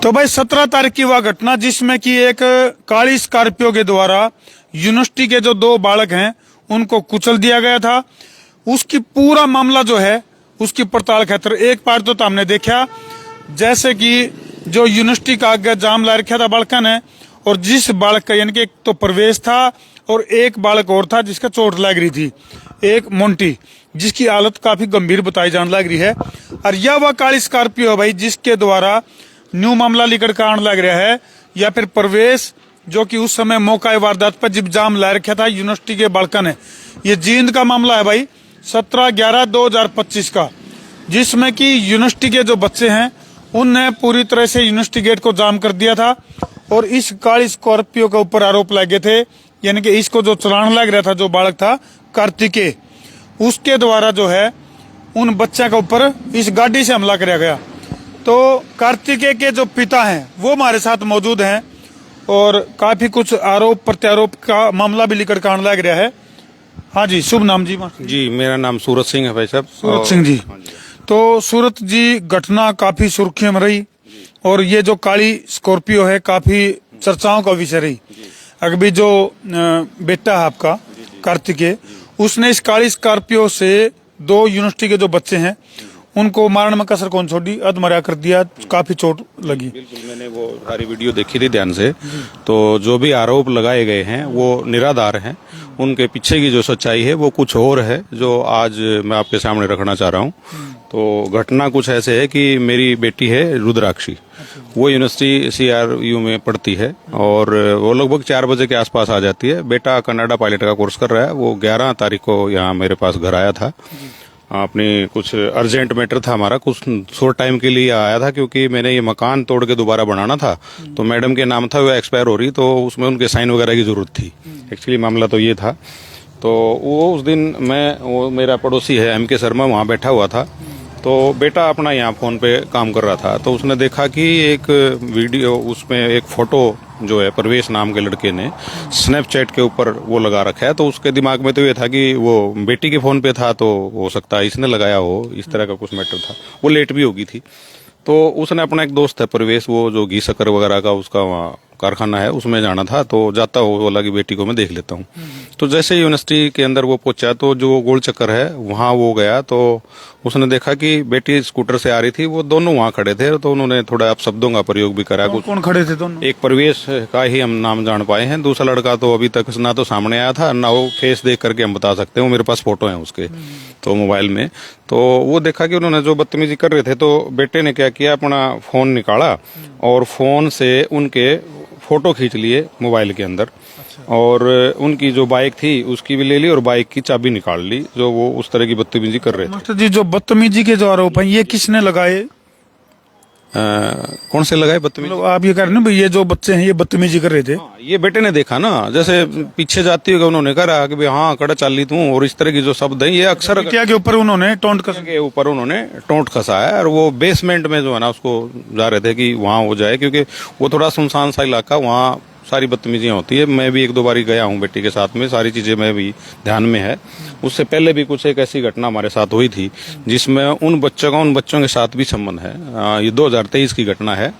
तो भाई 17 तारीख की वह घटना जिसमें कि एक काली स्कॉर्पियो के द्वारा यूनिवर्सिटी के जो 2 बालक हैं उनको कुचल दिया गया था। उसकी पूरा मामला जो है उसकी पड़ताल खातर एक बार तो हमने देखा जैसे कि जो यूनिवर्सिटी का आगे जाम ला रखा था बालका ने, और जिस बालक का यानी कि एक तो प्रवेश था और एक बालक और था जिसका चोट लग रही थी, एक मोंटी जिसकी हालत काफी गंभीर बताई जाने लग रही है। और यह वह काली स्कॉर्पियो है भाई जिसके द्वारा न्यू मामला लेकर का आने लग रहा है, या फिर प्रवेश जो कि उस समय मौका वारदात पर जब जाम ला रखा था यूनिवर्सिटी के बालका ने। ये जींद का मामला है भाई 17/11/2025 का, जिसमें कि यूनिवर्सिटी के जो बच्चे हैं उनने पूरी तरह से यूनिवर्सिटी गेट को जाम कर दिया था और इस काली स्कॉर्पियो के ऊपर आरोप लगे थे, यानी कि इसको जो चलान लग रहा था जो बालक था कार्तिकेय, उसके द्वारा जो है उन बच्चे के ऊपर इस गाड़ी से हमला किया गया। तो कार्तिकेय के जो पिता हैं वो हमारे साथ मौजूद हैं और काफी कुछ आरोप प्रत्यारोप का मामला भी लेकर आने लग रहा है। हाँ जी, शुभ नाम जी? जी, मेरा नाम सूरत सिंह है भाई साहब। सूरत सिंह जी। तो सूरत जी, घटना काफी सुर्खियों में रही और ये जो काली स्कॉर्पियो है काफी चर्चाओं का विषय रही। अभी जो बेटा है आपका कार्तिकेय, उसने इस काली स्कॉर्पियो से 2 यूनिवर्सिटी के जो बच्चे हैं उनको मारने में कसर कौन छोड़ी, अधमरा कर दिया, काफी चोट लगी। बिल्कुल, मैंने वो सारी वीडियो देखी थी ध्यान से। तो जो भी आरोप लगाए गए हैं वो निराधार हैं। उनके पीछे की जो सच्चाई है वो कुछ और है जो आज मैं आपके सामने रखना चाह रहा हूँ। तो घटना कुछ ऐसे है कि मेरी बेटी है रुद्राक्षी, वो यूनिवर्सिटी CRU में पढ़ती है और वो लगभग 4 बजे के आसपास आ जाती है। बेटा कनाडा पायलट का कोर्स कर रहा है। वो 11 तारीख को यहाँ मेरे पास घर आया था। अपनी कुछ अर्जेंट मैटर था हमारा, कुछ शॉर्ट टाइम के लिए आया था क्योंकि मैंने ये मकान तोड़ के दोबारा बनाना था। तो मैडम के नाम था, वो एक्सपायर हो रही, तो उसमें उनके साइन वगैरह की जरूरत थी। एक्चुअली मामला तो ये था। तो वो उस दिन वो मेरा पड़ोसी है MK शर्मा, वहाँ बैठा हुआ था। तो बेटा अपना यहाँ फोन पे काम कर रहा था। तो उसने देखा कि एक वीडियो, उसमें एक फोटो जो है प्रवेश नाम के लड़के ने स्नैपचैट के ऊपर वो लगा रखा है। तो उसके दिमाग में तो ये था कि वो बेटी के फोन पे था, तो हो सकता है इसने लगाया हो, इस तरह का कुछ मैटर था। वो लेट भी होगी थी। तो उसने अपना एक दोस्त है प्रवेश, वो जो घी शक्कर वगैरह का उसका वहाँ कारखाना है, उसमें जाना था। तो जाता हो बोला कि बेटी को मैं देख लेता हूँ। तो जैसे यूनिवर्सिटी के अंदर वो पहुंचा तो जो गोल चक्कर है वहाँ वो गया। तो उसने देखा कि बेटी स्कूटर से आ रही थी, वो दोनों वहाँ खड़े थे। तो उन्होंने थोड़ा अपशब्दों का प्रयोग भी करा। कौन खड़े थे दोनों? एक प्रवेश का ही हम नाम जान पाए हैं, दूसरा लड़का तो अभी तक ना तो सामने आया था ना वो फेस देख करके हम बता सकते हैं। वो मेरे पास फोटो है उसके तो मोबाइल में। तो वो देखा कि उन्होंने जो बदतमीजी कर रहे थे, तो बेटे ने क्या किया, अपना फोन निकाला और फोन से उनके फोटो खींच लिए मोबाइल के अंदर। और उनकी जो बाइक थी उसकी भी ले ली और बाइक की चाबी निकाल ली, जो वो उस तरह की बदतमीजी कर रहे थे। मास्टर जी, जो बदतमीजी के जो आरोप हैं ये किसने लगाए? कौन से लगाए बदतमीजी? आप ये कह रहे हैं भाई ये जो बच्चे हैं ये बदतमीजी कर रहे थे? ये बेटे ने देखा ना, जैसे पीछे जाती है उन्होंने कहा कि भाई हाँ कड़ा चाली तू, और इस तरह की जो शब्द है ये अक्सर क्या के ऊपर उन्होंने टोंट कसा के ऊपर उन्होंने टोंट कसा है। और वो बेसमेंट में जो है ना उसको जा रहे थे कि वहाँ हो जाए, क्योंकि वो थोड़ा सुनसान सा इलाका, वहाँ सारी बदतमीजियाँ होती है। मैं भी 1-2 बार गया हूँ बेटी के साथ में, सारी चीजें मैं भी ध्यान में है। उससे पहले भी कुछ एक ऐसी घटना हमारे साथ हुई थी जिसमें उन बच्चों के साथ भी संबंध है। ये 2023 की घटना है।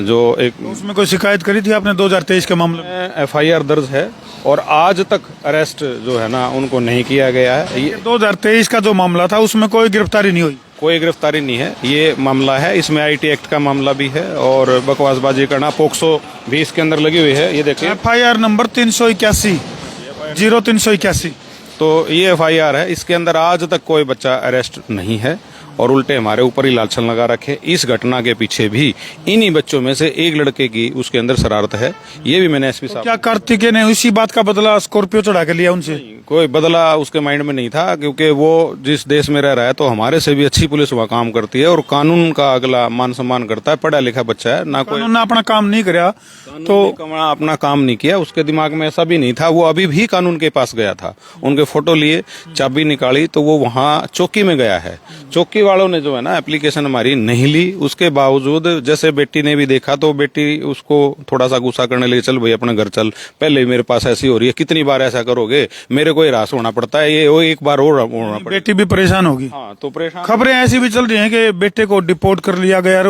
जो एक उसमें कोई शिकायत करी थी आपने 2023 के मामले में? FIR दर्ज है और आज तक अरेस्ट जो है ना उनको नहीं किया गया है। ये 2023 का जो मामला था उसमें कोई गिरफ्तारी नहीं हुई? कोई गिरफ्तारी नहीं है। ये मामला है, इसमें IT एक्ट का मामला भी है और बकवासबाजी करना, पोक्सो भी इसके अंदर लगी हुई है। ये देखिए FIR नंबर 381 0381। तो ये FIR है। इसके अंदर आज तक कोई बच्चा अरेस्ट नहीं है और उल्टे हमारे ऊपर ही लालछन लगा रखे। इस घटना के पीछे भी इन्हीं बच्चों में से एक लड़के की उसके अंदर शरारत है। ये भी मैंने SP साहब। क्या कार्तिकेय ने उसी बात का बदला स्कॉर्पियो चढ़ा के लिया उनसे? कोई बदला उसके माइंड में नहीं था, क्योंकि वो जिस देश में रह रहा है तो हमारे से भी अच्छी पुलिस वहाँ काम करती है और कानून का अगला मान सम्मान करता है। पढ़ा लिखा बच्चा है ना, कोई उन्होंने अपना काम नहीं किया तो अपना काम नहीं किया। उसके दिमाग में ऐसा भी नहीं था। वो अभी भी कानून के पास गया था, उनके फोटो लिए, चाबी निकाली, तो वो वहाँ चौकी में गया है। चौकी वालों ने जो है ना एप्लीकेशन हमारी नहीं ली, उसके बावजूद जैसे बेटी ने भी देखा तो बेटी उसको थोड़ा सा गुस्सा करने लगी, चल भाई अपने घर चल, पहले ही मेरे पास ऐसी हो रही है, कितनी बार ऐसा करोगे, मेरे को हिरास होना पड़ता है, ये वो एक बार और होना पड़ता है। बेटी भी परेशान होगी। हाँ तो परेशान। खबरें ऐसी भी चल रही हैं कि बेटे को डिपोर्ट कर लिया गया,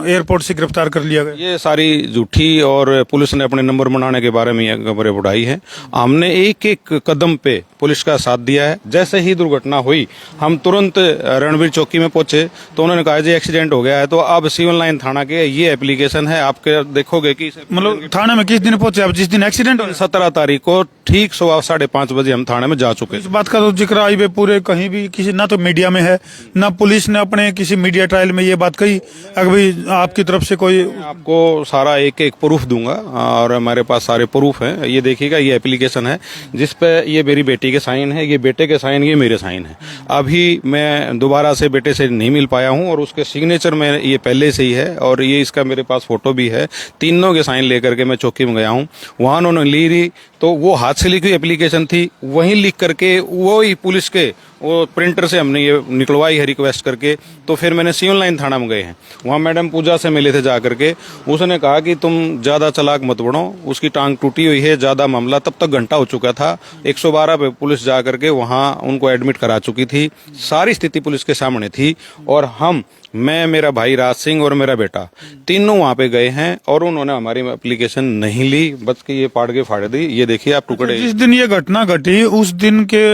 एयरपोर्ट से गिरफ्तार कर लिया गया। ये सारी झूठी, और पुलिस ने अपने नंबर बनाने के बारे में ये खबरें उड़ाई है। हमने एक एक कदम पे पुलिस का साथ दिया है। जैसे ही दुर्घटना हुई हम तुरंत रणवीर चौकी में पहुंचे तो उन्होंने कहा जी एक्सीडेंट हो गया है, तो अब सिविल लाइन थाना के ये एप्लीकेशन है, आपके देखोगे कि मतलब थाने में किस दिन पहुंचे आप, जिस दिन एक्सीडेंट हुआ? 17 तारीख को ठीक 5:30 बजे हम थाने में जा चुके। इस बात का तो जिक्र आई पे पूरे कहीं भी किसी, ना तो मीडिया में है, ना पुलिस ने अपने किसी मीडिया ट्रायल में ये बात कही अगर भाई आपकी तरफ से कोई। आपको सारा एक एक प्रूफ दूंगा और हमारे पास सारे प्रूफ हैं। ये देखिएगा, ये एप्लीकेशन है जिसपे ये मेरी बेटी के साइन है, ये बेटे के साइन, ये मेरे साइन है। अभी मैं दोबारा से बेटे से नहीं मिल पाया हूं और उसके सिग्नेचर में ये पहले से ही है, और ये इसका मेरे पास फोटो भी है। तीनों के साइन लेकर के मैं चौकी में गया हूं, वहां उन्होंने ली रही, तो वो हाथ से लिखी एप्लीकेशन थी, वहीं लिख करके वो ही पुलिस के वो प्रिंटर से हमने ये निकलवाई है रिक्वेस्ट करके। तो फिर मैंने सिविल लाइन थाना में गए हैं, वहाँ मैडम पूजा से मिले थे जा करके। उसने कहा कि तुम ज़्यादा चालाक मत बनो, उसकी टांग टूटी हुई है, ज़्यादा मामला, तब तक घंटा हो चुका था। 112 पे पुलिस जा करके वहाँ उनको एडमिट करा चुकी थी, सारी स्थिति पुलिस के सामने थी। और मैं, मेरा भाई राज सिंह और मेरा बेटा तीनों वहाँ पे गए हैं और उन्होंने हमारी एप्लीकेशन नहीं ली, बस कि ये पाड़ के फाड़ दी। ये देखिए आप टुकड़े। जिस दिन ये घटना घटी उस दिन के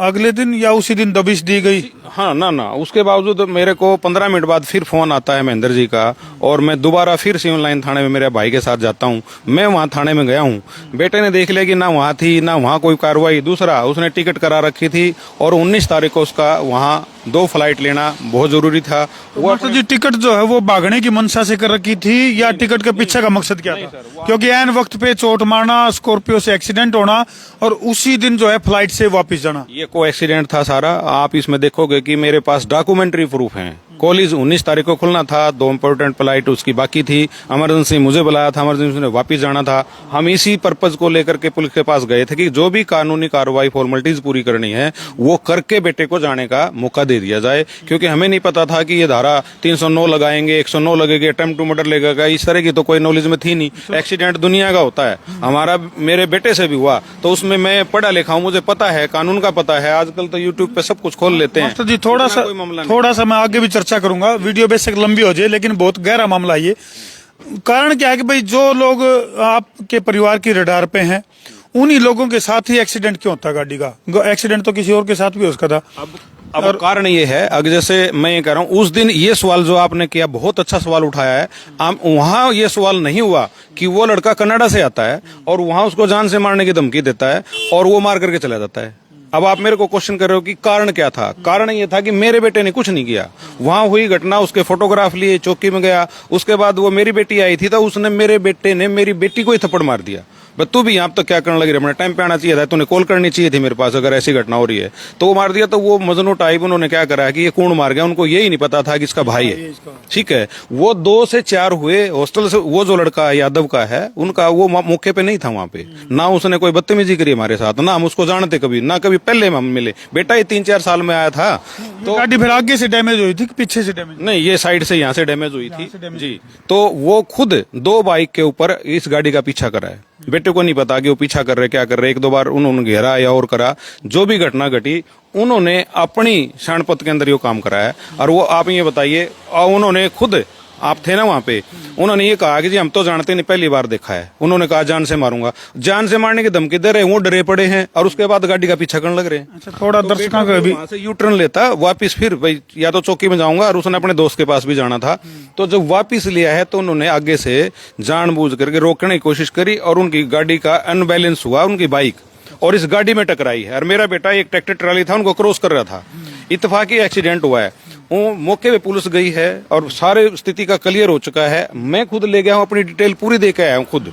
अगले दिन या उसी दिन दबिश दी गई? हाँ ना, उसके बावजूद मेरे को 15 मिनट बाद फिर फोन आता है महेंद्र जी का, और मैं दोबारा फिर सिविल लाइन थाने में मेरे भाई के साथ जाता हूँ। मैं वहाँ थाने में गया हूँ, बेटे ने देख लिया कि ना वहाँ थी ना वहाँ कोई कार्रवाई। दूसरा, उसने टिकट करा रखी थी और 19 तारीख को उसका वहाँ 2 फ्लाइट लेना बहुत जरूरी था। वो तो जी टिकट जो है वो भागने की मंशा से कर रखी थी या टिकट के पीछे का मकसद क्या था? क्योंकि ऐन वक्त पे चोट मारना, स्कॉर्पियो से एक्सीडेंट होना और उसी दिन जो है फ्लाइट से वापस जाना, ये को एक्सीडेंट था सारा। आप इसमें देखोगे कि मेरे पास डॉक्यूमेंट्री प्रूफ हैं। कॉलेज 19 तारीख को खुलना था, 2 इम्पोर्टेंट फ्लाइट उसकी बाकी थी, इमरजेंसी मुझे बुलाया था, इमरजेंसी में वापस जाना था। हम इसी पर्पज को लेकर के पुलिस के पास गए थे कि जो भी कानूनी कार्रवाई फॉर्मेलिटीज पूरी करनी है वो करके बेटे को जाने का मौका दे दिया जाए, क्योंकि हमें नहीं पता था कि ये धारा 309 लगाएंगे, 109 लगेगा, अटेम्प्ट टू मर्डर लगेगा, इस तरह की तो कोई नॉलेज में थी नहीं। एक्सीडेंट दुनिया का होता है, हमारा मेरे बेटे से भी हुआ, तो उसमें मैं पढ़ा लिखा हूँ, मुझे पता है, कानून का पता है। आजकल तो यूट्यूब पे सब कुछ खोल लेते हैं। मास्टर जी थोड़ा सा मैं आगे भी चर्चा करूंगा, वीडियो बेशक लंबी हो जाए लेकिन बहुत गहरा मामला ये। कारण क्या है कि भाई जो लोग आपके परिवार की रडार पे हैं उन्हीं लोगों के साथ ही एक्सीडेंट क्यों होता है गाड़ी का? एक्सीडेंट तो किसी और के साथ भी हो सकता था। अब कारण ये है, अगर जैसे मैं ये कह रहा हूँ, उस दिन ये सवाल जो आपने किया बहुत अच्छा सवाल उठाया है। वहाँ ये सवाल नहीं हुआ कि वो लड़का कनाडा से आता है और वहाँ उसको जान से मारने की धमकी देता है और वो मार करके चला जाता है। अब आप मेरे को क्वेश्चन कर रहे हो कि कारण क्या था? कारण ये था कि मेरे बेटे ने कुछ नहीं किया, वहां हुई घटना, उसके फोटोग्राफ लिए, चौकी में गया, उसके बाद वो मेरी बेटी आई थी तो उसने मेरे बेटे ने मेरी बेटी को ही थप्पड़ मार दिया। बस तू भी यहाँ तो क्या करने लगी रे, अपने टाइम पे आना चाहिए था, तूने कॉल करनी चाहिए थी मेरे पास अगर ऐसी घटना हो रही है। तो वो मार दिया। तो वो मजनू टाइप उन्होंने क्या करा कि ये कौन मार गया, उनको यही नहीं पता था कि इसका भाई है। ठीक है, वो 2 से 4 हुए हॉस्टल से। वो जो लड़का यादव का है उनका, वो मौके पे नहीं था वहां पे, ना उसने कोई बदतमीजी करी हमारे साथ, ना हम उसको जानते कभी, ना कभी पहले हम मिले। बेटा ही 3-4 साल में आया था। तो गाड़ी फिर आगे से डैमेज हुई थी कि पीछे से डैमेज? नहीं, ये साइड से यहाँ से डैमेज हुई थी जी। तो वो खुद 2 बाइक के ऊपर इस गाड़ी का पीछा करा है। बेटे को नहीं पता कि वो पीछा कर रहे, क्या कर रहे। 1-2 बार उन्होंने घेरा या और करा। जो भी घटना घटी उन्होंने अपनी शरणपथ के अंदर ये काम करा है। और वो आप ये बताइए, उन्होंने खुद, आप थे ना वहां पे, उन्होंने ये कहा कि जी हम तो जानते नहीं, पहली बार देखा है। उन्होंने कहा जान से मारूंगा, जान से मारने की धमकी दे रहे, वो डरे पड़े हैं और उसके बाद गाड़ी का पीछा करने लग रहे हैं। अच्छा, थोड़ा तो दर्शकों का भी वहां से यू टर्न लेता वापिस, फिर भाई या तो चौकी में जाऊंगा, और उसने अपने दोस्त के पास भी जाना था। तो जब वापिस लिया है तो उन्होंने आगे से जानबूझ करके रोकने की कोशिश करी और उनकी गाड़ी का अनबैलेंस हुआ, उनकी बाइक और इस गाड़ी में टकराई है। और मेरा बेटा एक ट्रैक्टर ट्राली था, उनको क्रॉस कर रहा था। इत्तेफाकी एक्सीडेंट हुआ है। वो मौके पे पुलिस गई है और सारे स्थिति का क्लियर हो चुका है। मैं खुद ले गया हूँ, अपनी डिटेल पूरी दे के आया हूँ खुद,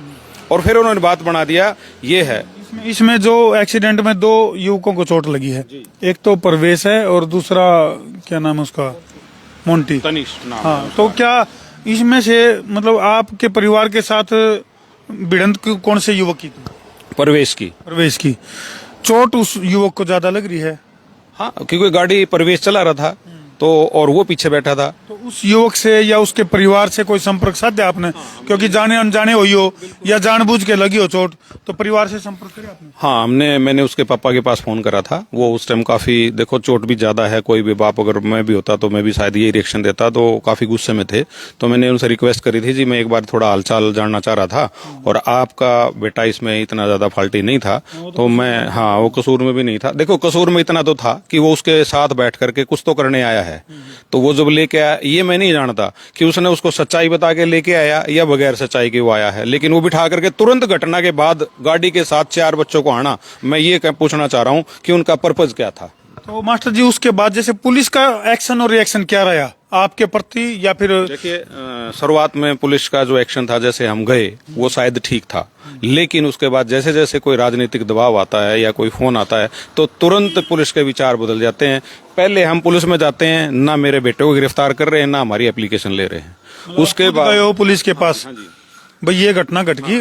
और फिर उन्होंने बात बना दिया। ये है इसमें जो एक्सीडेंट में 2 युवकों को चोट लगी है, एक तो परवेश है और दूसरा क्या नाम है उसका, मोंटी, तनिष नाम। हाँ, तो क्या इसमें से मतलब आपके परिवार के साथ भिड़ंत कौन से युवक की थी? परवेश की चोट उस युवक को ज्यादा लग रही है? हाँ, क्योंकि गाड़ी परवेश चला रहा था तो और वो पीछे बैठा था। तो उस युवक से या उसके परिवार से कोई संपर्क साधा आपने? क्योंकि जाने अनजाने हुई हो या जानबूझ के लगी हो चोट, तो परिवार से संपर्क किया आपने? हाँ, मैंने उसके पापा के पास फोन करा था। वो उस टाइम काफी, देखो चोट भी ज्यादा है, कोई भी बाप अगर मैं भी होता तो मैं भी शायद यही रिएक्शन देता, तो काफी गुस्से में थे। तो मैंने उनसे रिक्वेस्ट करी थी जी मैं एक बार थोड़ा हालचाल जानना चाह रहा था, और आपका बेटा इसमें इतना ज्यादा फाल्टी नहीं था, तो मैं, हाँ वो कसूर में भी नहीं था। देखो कसूर में इतना तो था कि वो उसके साथ बैठ करके कुछ तो करने आया है, तो वो जब लेके आया, ये मैं नहीं जानता कि उसने उसको सच्चाई बता के लेके आया या बगैर सच्चाई के वो आया है, लेकिन वो बिठा करके तुरंत घटना के बाद गाड़ी के साथ 4 बच्चों को आना, मैं ये पूछना चाह रहा हूँ कि उनका पर्पज क्या था। तो मास्टर जी उसके बाद जैसे पुलिस का एक्शन और रिएक्शन क्या रहा आपके प्रति, या फिर? देखिए शुरुआत में पुलिस का जो एक्शन था, जैसे हम गए वो शायद ठीक था, लेकिन उसके बाद जैसे जैसे कोई राजनीतिक दबाव आता है या कोई फोन आता है तो तुरंत पुलिस के विचार बदल जाते हैं। पहले हम पुलिस में जाते हैं, ना मेरे बेटे को गिरफ्तार कर रहे हैं, ना हमारी एप्लीकेशन ले रहे हैं। उसके बाद गए हो पुलिस के पास? भाई ये घटना घट गई,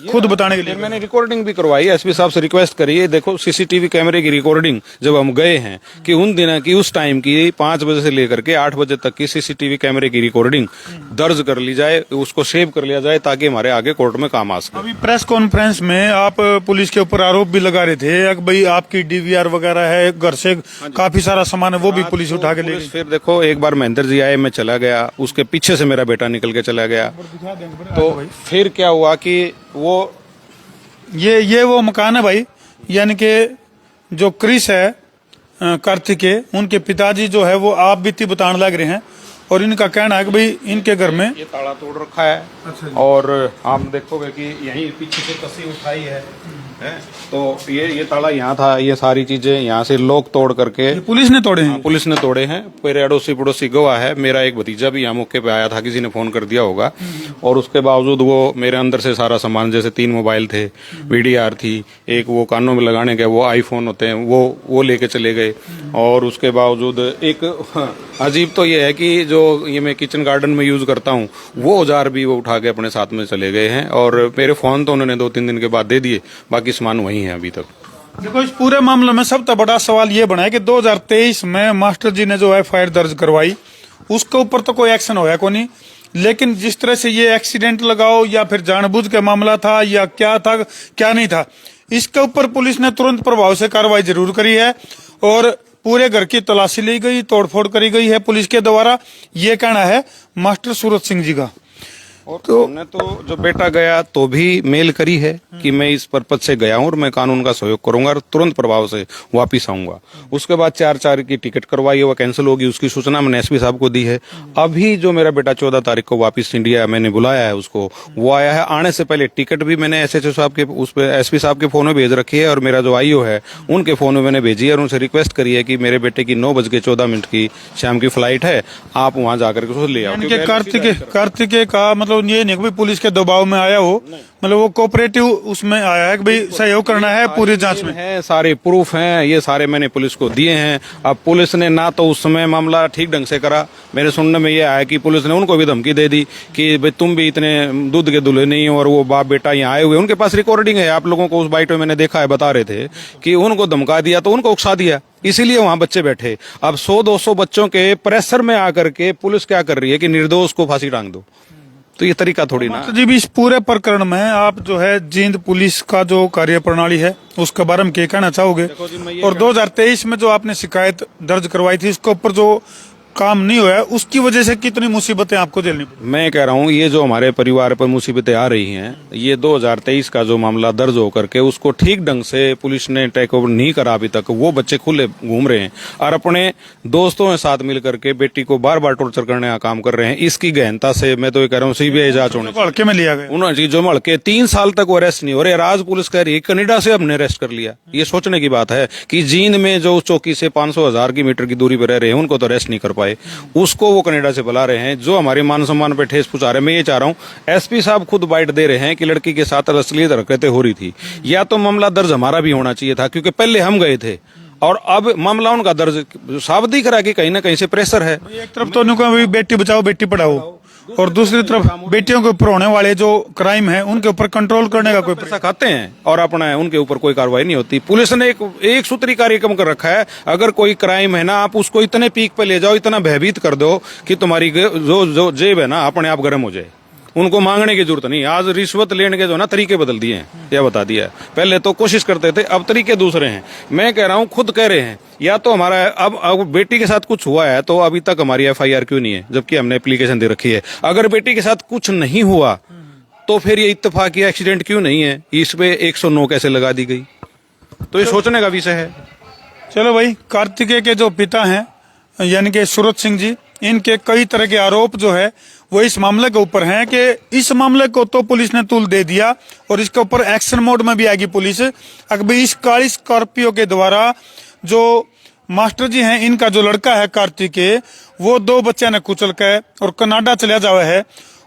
खुद बताने के लिए मैंने रिकॉर्डिंग भी करवाई, एसपी साहब से रिक्वेस्ट करी है। देखो सीसीटीवी कैमरे की रिकॉर्डिंग जब हम गए हैं कि उन दिनों की, उस टाइम की 5 बजे से लेकर के 8 बजे तक की सीसीटीवी कैमरे की रिकॉर्डिंग दर्ज कर ली जाए, उसको सेव कर लिया जाए, ताकि हमारे आगे कोर्ट में काम आ सके। अभी प्रेस कॉन्फ्रेंस में आप पुलिस के ऊपर आरोप भी लगा रहे थे कि भाई आपकी डीवीआर वगैरह है, घर से काफी सारा सामान है, वो भी पुलिस उठा के ले गई। फिर देखो एक बार महेंद्र जी आए, मैं चला गया, उसके पीछे से मेरा बेटा निकल के चला गया। तो फिर क्या हुआ कि वो ये वो मकान है भाई, यानी कि जो क्रिस है कार्तिक के, उनके पिताजी जो है वो आप बीती बताने लग रहे हैं, और इनका कहना है कि भाई इनके घर में ये ताला तोड़ रखा है। अच्छा। और आप देखोगे कि यहीं पीछे से कसी उठाई है, तो ये ताला यहाँ था, ये सारी चीजें यहाँ से लोग तोड़ करके पुलिस ने तोड़े हैं। पुलिस ने तोड़े हैं। फिर अड़ोसी पड़ोसी गवाह है, मेरा एक भतीजा भी यहाँ मौके पे आया था, किसी ने फोन कर दिया होगा, और उसके बावजूद वो मेरे अंदर से सारा सामान, जैसे 3 मोबाइल थे, वीडीआर थी, एक वो कानों में लगाने के वो आईफोन होते हैं, वो लेके चले गए। और उसके बावजूद एक अजीब तो ये है कि जो ये मैं किचन गार्डन में यूज करता हूँ, वो औजार भी वो उठा के अपने साथ में चले गए हैं, और मेरे फोन तो उन्होंने 2-3 दिन के बाद दे दिए, बाकी सामान वही है अभी तक। देखो इस पूरे मामले में सबसे बड़ा सवाल ये बना है कि 2023 में मास्टर जी ने जो एफआईआर दर्ज करवाई, उसके ऊपर तो कोई एक्शन होया को नहीं, लेकिन जिस तरह से ये एक्सीडेंट लगाओ या फिर जानबूझ के मामला था या क्या था क्या नहीं था, इसके ऊपर पुलिस ने तुरंत प्रभाव से कार्रवाई जरूर करी है, और पूरे घर की तलाशी ली गई, तोड़फोड़ करी गई है पुलिस के द्वारा, ये कहना है मास्टर सूरज सिंह जी का। और तो हमने तो जो बेटा गया तो भी मेल करी है कि मैं इस पर्पज से गया हूँ और मैं कानून का सहयोग करूंगा और तुरंत प्रभाव से वापिस आऊंगा। उसके बाद 4-4 की टिकट करवाई है, वो कैंसिल होगी, उसकी सूचना मैंने एसपी साहब को दी है। अभी जो मेरा बेटा 14 तारीख को वापिस इंडिया मैंने बुलाया है उसको, वो आया है। आने से पहले टिकट भी मैंने एसएचओ साहब के, उस पर एसपी साहब के फोन में भेज रखी है, और मेरा जो आईओ है उनके फोन में मैंने भेजी है, और उनसे रिक्वेस्ट करी है कि मेरे बेटे की 9:14 की शाम की फ्लाइट है, आप वहां जाकर के उसको ले आओ। कार्तिक का मतलब ये नहीं पुलिस के दबाव में आया हो, मतलब वो कोऑपरेटिव उसमें आया है कि भाई सहयोग करना है पूरी जांच में है, सारे प्रूफ हैं, ये सारे मैंने पुलिस को दिए हैं। अब पुलिस ने ना तो उस समय मामला ठीक ढंग से करा, मेरे सुनने में ये आया कि पुलिस ने उनको भी धमकी दे दी कि भाई तुम भी इतने दूध के दूल्हे नहीं हो, और वो बाप बेटा यहाँ आए हुए, उनके पास रिकॉर्डिंग है, आप लोगों को उस बाइट में मैंने देखा है, बता रहे थे कि उनको धमका दिया, तो उनको उकसा दिया, इसीलिए वहां बच्चे बैठे। अब 100-200 बच्चों के प्रेशर में आकर के पुलिस क्या कर रही है कि निर्दोष को फांसी टांग दो, तो ये तरीका थोड़ी ना। जी भी इस पूरे प्रकरण में आप जो है जींद पुलिस का जो कार्य प्रणाली है उसके बारे में क्या कहना चाहोगे? और 2023 में जो आपने शिकायत दर्ज करवाई थी उसके ऊपर जो काम नहीं हुआ, उसकी वजह से कितनी मुसीबतें आपको झेलनी पड़ी? मैं कह रहा हूँ ये जो हमारे परिवार पर मुसीबतें आ रही हैं, ये 2023 का जो मामला दर्ज होकर के उसको ठीक ढंग से पुलिस ने टेक ओवर नहीं करा अभी तक। वो बच्चे खुले घूम रहे हैं और अपने दोस्तों के साथ मिल करके बेटी को बार बार टॉर्चर करने का काम कर रहे हैं। इसकी गहनता से मैं तो ये कह रहा हूँ सीबीआई जांच होने हल्के में लिया गया। उन्होंने जो मड़के 3 साल तक वो अरेस्ट नहीं हो रहे, राज पुलिस कह रही है कनाडा से हमने अरेस्ट कर लिया। ये सोचने की बात है कि जींद में जो चौकी से 500,000 की मीटर की दूरी पर रह रहे हैं उनको तो अरेस्ट नहीं कर पाए, उसको वो कनाडा से बुला रहे हैं, जो हमारे मान सम्मान पे ठेस पहुंचा रहे हैं। मैं ये चाह रहा हूँ एसपी साहब खुद बाइट दे रहे हैं कि लड़की के साथ अश्लील हरकतें हो रही थी, या तो मामला दर्ज हमारा भी होना चाहिए था क्योंकि पहले हम गए थे, और अब मामला उनका दर्ज साफ दिख रहा है कि कहीं ना कहीं से प्रेशर है। एक तरफ तो उन्होंने बेटी बचाओ बेटी पढ़ाओ, और दूसरी तरफ बेटियों के ऊपर होने वाले जो क्राइम है उनके ऊपर कंट्रोल करने का कोई पैसा खाते हैं और अपना उनके ऊपर कोई कार्रवाई नहीं होती। पुलिस ने एक सूत्री कार्यक्रम कर रखा है, अगर कोई क्राइम है ना आप उसको इतने पीक पे ले जाओ, इतना भयभीत कर दो कि तुम्हारी जो जेब है ना अपने आप गर्म हो जाए। उनको मांगने की जरूरत नहीं। आज रिश्वत लेने के जो ना तरीके बदल दिए हैं, यह बता दिया है। पहले तो कोशिश करते थे, अब तरीके दूसरे हैं। मैं कह रहा हूँ, खुद कह रहे हैं, या तो हमारा अब बेटी के साथ कुछ हुआ है तो अभी तक हमारी FIR क्यों नहीं है, जबकि हमने एप्लीकेशन दे रखी है। अगर बेटी के साथ कुछ नहीं हुआ तो फिर ये इत्तेफाकी एक्सीडेंट क्यों नहीं है, इस पे 109 कैसे लगा दी गई? तो ये सोचने का विषय है। चलो भाई, कार्तिकेय के जो पिता हैं यानी कि सूरज सिंह जी, इनके कई तरह के आरोप जो है वो इस मामले के ऊपर हैं कि इस मामले को तो पुलिस ने तूल दे दिया और इसके ऊपर एक्शन मोड में भी आएगी पुलिस। अगर इस काली स्कॉर्पियो के द्वारा जो मास्टर जी हैं, इनका जो लड़का है कार्तिकेय, वो 2 बच्चे ने कुचल के और कनाडा चला जावा है,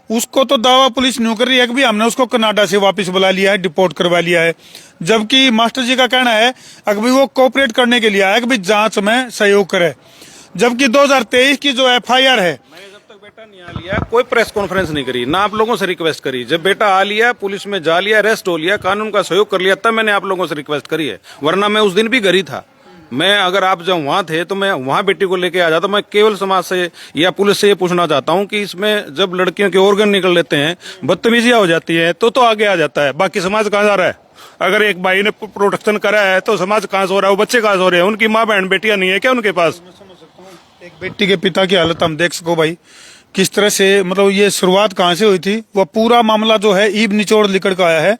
उसको तो दावा पुलिस नहीं कर रही है कि भी हमने उसको कनाडा से वापस बुला लिया है, डिपोर्ट करवा लिया है। जबकि मास्टर जी का कहना है अगर भी वो कोऑपरेट करने के लिए आया कि भी जांच में सहयोग करे। जबकि 2023 की जो FIR है, मैंने जब तक बेटा नहीं आ लिया कोई प्रेस कॉन्फ्रेंस नहीं करी, ना आप लोगों से रिक्वेस्ट करी। जब बेटा आ लिया, पुलिस में जा लिया, अरेस्ट हो लिया, कानून का सहयोग कर लिया, तब मैंने आप लोगों से रिक्वेस्ट करी है। वरना मैं उस दिन भी घर ही था। मैं अगर आप जब वहां थे तो मैं वहां बेटी को लेके आ जाता। मैं केवल समाज से या पुलिस से ये पूछना चाहता हूं कि इसमें जब लड़कियों के ऑर्गन निकल लेते हैं, बदतमीजियां हो जाती है, तो आगे आ जाता है। बाकी समाज कहाँ जा रहा है? अगर एक भाई ने प्रोटेक्शन करा है तो समाज कहाँ सो रहा है? वो बच्चे कहाँ सो रहे हैं? उनकी माँ बहन बेटियां नहीं है क्या उनके पास? एक बेटी के पिता की हालत हम देख सको भाई, किस तरह से, मतलब ये शुरुआत कहाँ से हुई थी, वह पूरा मामला जो है ईब निचोड़ निकल कर आया है।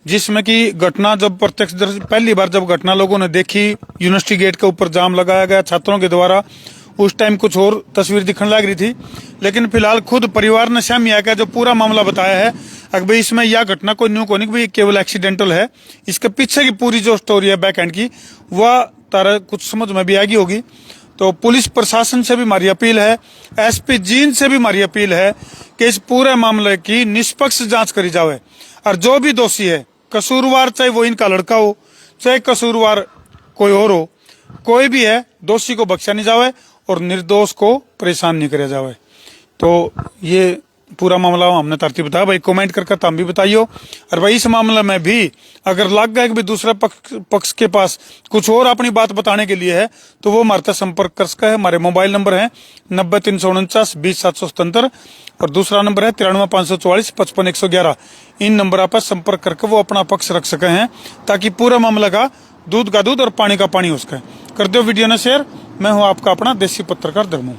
जिसमें कि घटना जब प्रत्यक्ष पहली बार जब घटना लोगों ने देखी, यूनिवर्सिटी गेट के ऊपर जाम लगाया गया छात्रों के द्वारा, उस टाइम कुछ और तस्वीर दिखने लग रही थी। लेकिन फिलहाल खुद परिवार ने सामने आकर जो पूरा मामला बताया है, अगर भाई इसमें यह घटना कोई न्यू कोनिक भी केवल एक्सीडेंटल है, इसके पीछे की पूरी जो स्टोरी है बैक एंड की, वह तारा कुछ समझ में भी आएगी होगी। तो पुलिस प्रशासन से भी हमारी अपील है, SP जींद से भी हमारी अपील है कि इस पूरे मामले की निष्पक्ष जांच करी जाए और जो भी दोषी है, कसूरवार चाहे वो इनका लड़का हो, चाहे कसूरवार कोई और हो, कोई भी है, दोषी को बख्शा नहीं जावे और निर्दोष को परेशान नहीं किया जावे। तो ये पूरा मामला हमने तरतीब बताया भाई, कमेंट करके तुम भी बताइयो। और भाई इस मामले में भी अगर लग गया कि भी दूसरे पक्ष के पास कुछ और अपनी बात बताने के लिए है तो वो हमारे साथ संपर्क कर सकता है। हमारे मोबाइल नंबर है 90 349 20 777 और दूसरा नंबर है 93 544 55 111। इन नंबर पर संपर्क करके वो अपना पक्ष रख सके हैं, ताकि पूरा मामला का दूध और पानी का पानी हो सके। कर दो वीडियो ने शेयर। मैं हूँ आपका अपना देसी पत्रकार धर्मू।